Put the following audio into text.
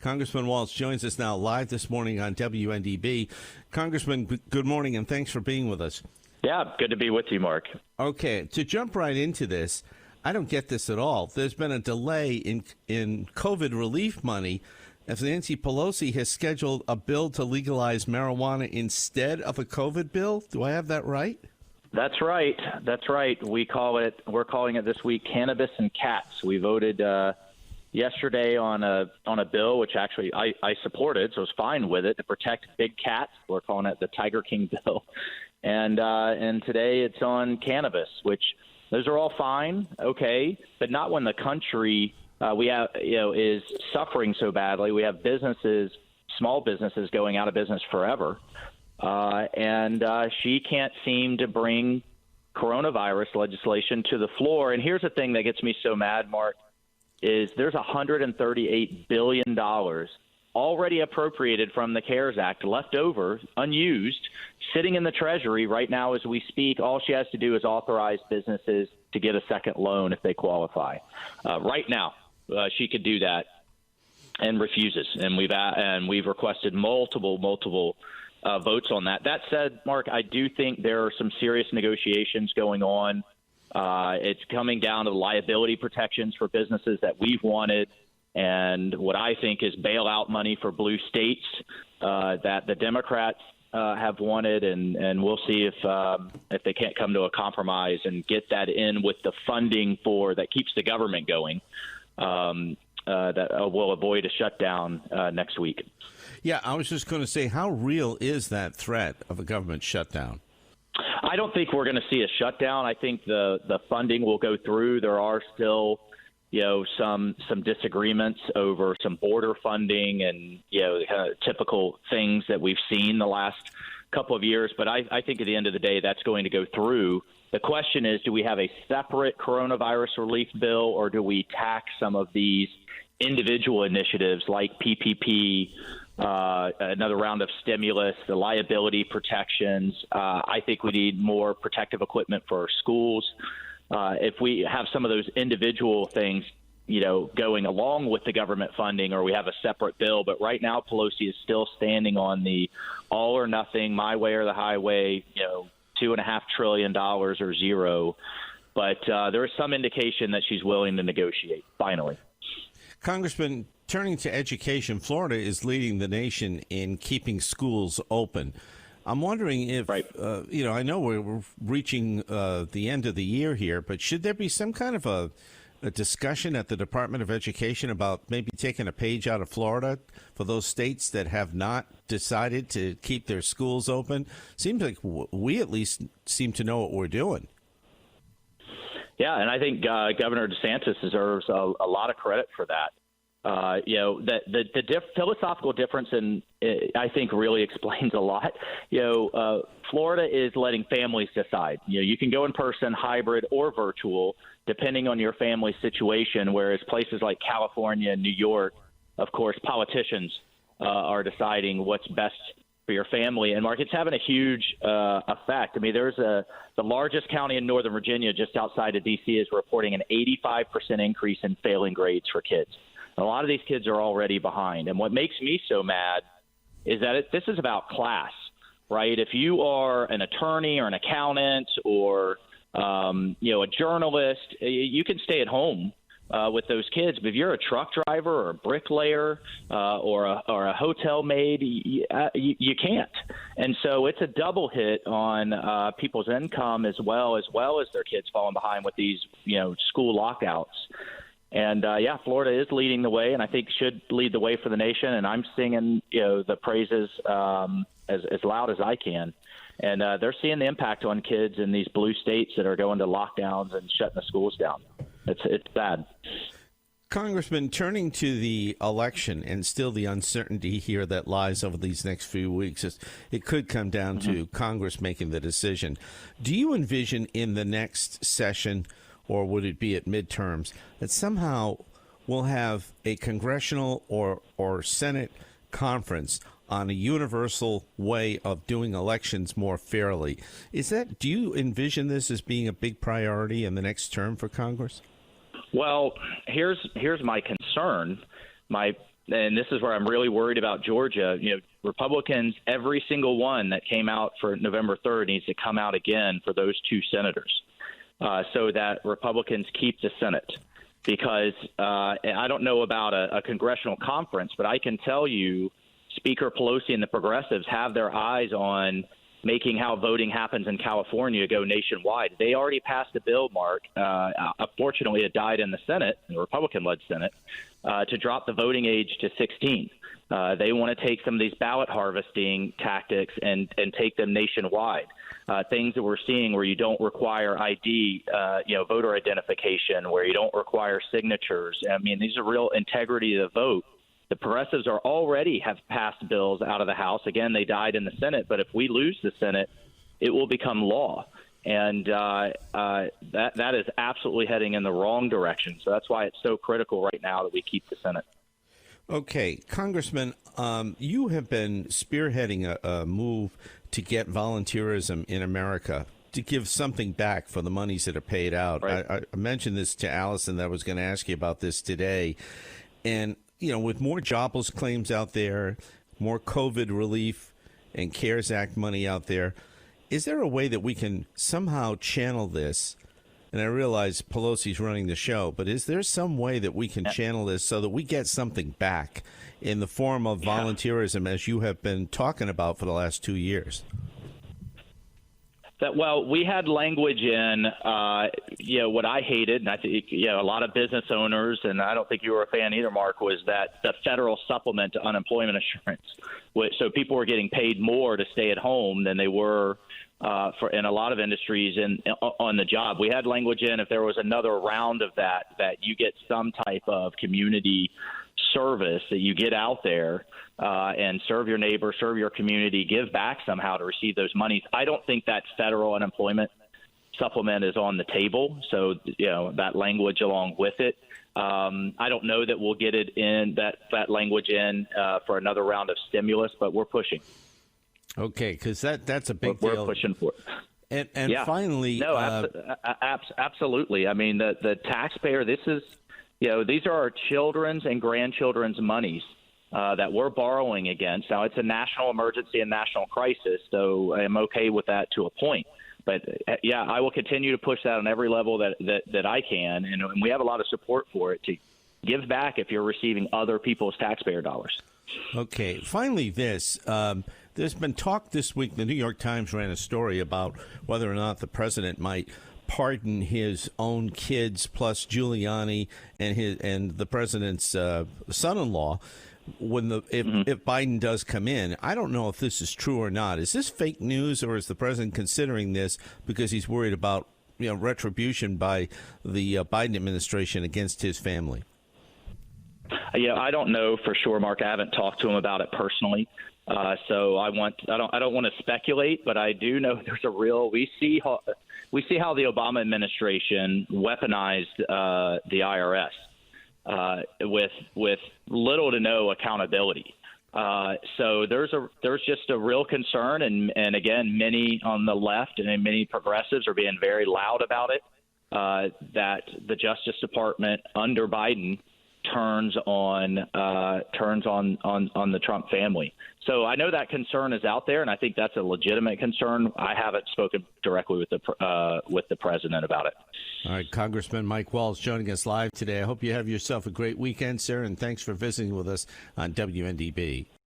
Congressman Waltz joins us now live this morning on WNDB. Congressman, good morning, and thanks for being with us. Yeah, good to be with you, Mark. Okay, to jump right into this, I don't get this at all. There's been a delay in COVID relief money as Nancy Pelosi has scheduled a bill to legalize marijuana instead of a COVID bill. Do I have that right? That's right. That's right. We're calling it this week cannabis and cats. We voted yesterday on a bill, which actually I supported, so I was fine with it, to protect big cats. We're calling it the Tiger King bill. And today it's on cannabis, which those are all fine, okay, but not when the country is suffering so badly. We have businesses, small businesses, going out of business forever. And she can't seem to bring coronavirus legislation to the floor. And here's the thing that gets me so mad, Mark, is there's $138 billion already appropriated from the CARES Act, left over, unused, sitting in the Treasury right now as we speak. All she has to do is authorize businesses to get a second loan if they qualify. Right now, she could do that and refuses. And we've requested multiple votes on that. That said, Mark, I do think there are some serious negotiations going on. It's coming down to liability protections for businesses that we've wanted, and what I think is bailout money for blue states that the Democrats have wanted, and we'll see if they can't come to a compromise and get that in with the funding that keeps the government going. That will avoid a shutdown next week. Yeah, I was just going to say, how real is that threat of a government shutdown? I don't think we're going to see a shutdown. I think the funding will go through. There are still, some disagreements over some border funding and, kind of typical things that we've seen the last couple of years. But I think at the end of the day, that's going to go through. The question is, do we have a separate coronavirus relief bill, or do we tax some of these individual initiatives like PPP, another round of stimulus, the liability protections? I think we need more protective equipment for our schools. If we have some of those individual things, going along with the government funding, or we have a separate bill. But right now, Pelosi is still standing on the all or nothing, my way or the highway, $2.5 trillion or zero. But there is some indication that she's willing to negotiate, finally. Congressman, turning to education, Florida is leading the nation in keeping schools open. I'm wondering if, I know we're reaching the end of the year here, but should there be some kind of a discussion at the Department of Education about maybe taking a page out of Florida for those states that have not decided to keep their schools open? Seems like we at least seem to know what we're doing. Yeah, and I think Governor DeSantis deserves a lot of credit for that. The philosophical difference, I think, really explains a lot. Florida is letting families decide. You can go in person, hybrid, or virtual, depending on your family situation, whereas places like California and New York, of course, politicians are deciding what's best for your family. And, Mark, it's having a huge effect. I mean, the largest county in Northern Virginia, just outside of D.C., is reporting an 85% increase in failing grades for kids. A lot of these kids are already behind. And what makes me so mad is that this is about class, right? If you are an attorney or an accountant or, a journalist, you can stay at home with those kids. But if you're a truck driver or a bricklayer or a hotel maid, you can't. And so it's a double hit on people's income as well as their kids falling behind with these, school lockouts. And, Florida is leading the way, and I think should lead the way for the nation. And I'm singing, the praises as loud as I can. And they're seeing the impact on kids in these blue states that are going to lockdowns and shutting the schools down. It's bad. Congressman, turning to the election and still the uncertainty here that lies over these next few weeks, it could come down to Congress making the decision. Do you envision in the next session, or would it be at midterms, that somehow we'll have a congressional or Senate conference on a universal way of doing elections more fairly? Do you envision this as being a big priority in the next term for Congress? Well, here's my concern. My and this is where I'm really worried about Georgia. Republicans, every single one that came out for November 3rd needs to come out again for those two senators, so that Republicans keep the Senate. Because I don't know about a congressional conference, but I can tell you Speaker Pelosi and the progressives have their eyes on making how voting happens in California go nationwide. They already passed a bill, Mark. Unfortunately, it died in the Senate, the Republican-led Senate, to drop the voting age to 16. They want to take some of these ballot harvesting tactics and take them nationwide. Things that we're seeing where you don't require ID, voter identification, where you don't require signatures. I mean, these are real integrity of the vote. The progressives already have passed bills out of the House. Again, they died in the Senate, but if we lose the Senate, it will become law. And that is absolutely heading in the wrong direction. So that's why it's so critical right now that we keep the Senate. Okay, Congressman, you have been spearheading a move to get volunteerism in America, to give something back for the monies that are paid out. Right. I mentioned this to Allison that I was going to ask you about this today. And, with more jobless claims out there, more COVID relief and CARES Act money out there, is there a way that we can somehow channel this? And I realize Pelosi's running the show, but is there some way that we can channel this so that we get something back in the form of volunteerism, as you have been talking about for the last 2 years? We had language in, what I hated, and I think, a lot of business owners, and I don't think you were a fan either, Mark, was that the federal supplement to unemployment insurance. So people were getting paid more to stay at home than they were in a lot of industries on the job. We had language in, if there was another round of that you get some type of community service, that you get out there and serve your neighbor, serve your community, give back somehow to receive those monies. I don't think that federal unemployment supplement is on the table. So, that language along with it. I don't know that we'll get it in that language in for another round of stimulus, but we're pushing. Okay, because that's a big deal. We're pushing for it. And finally, absolutely. I mean, the taxpayer. This is, these are our children's and grandchildren's monies that we're borrowing against. Now, it's a national emergency and national crisis, so I'm okay with that to a point. But I will continue to push that on every level that I can, and we have a lot of support for it to give back if you're receiving other people's taxpayer dollars. Okay. Finally, there's been talk this week. The New York Times ran a story about whether or not the president might pardon his own kids, plus Giuliani and the president's son-in-law if Biden does come in. I don't know if this is true or not. Is this fake news, or is the president considering this because he's worried about retribution by the Biden administration against his family? I don't know for sure, Mark. I haven't talked to him about it personally, so I don't want to speculate. But I do know there's a real. We see how the Obama administration weaponized the IRS with little to no accountability. So there's just a real concern, and again, many on the left and many progressives are being very loud about it. That the Justice Department under Biden turns on the Trump family. So I know that concern is out there, and I think that's a legitimate concern. I haven't spoken directly with the president about it. All right, Congressman Mike Waltz joining us live today. I hope you have yourself a great weekend, sir, and thanks for visiting with us on WNDB.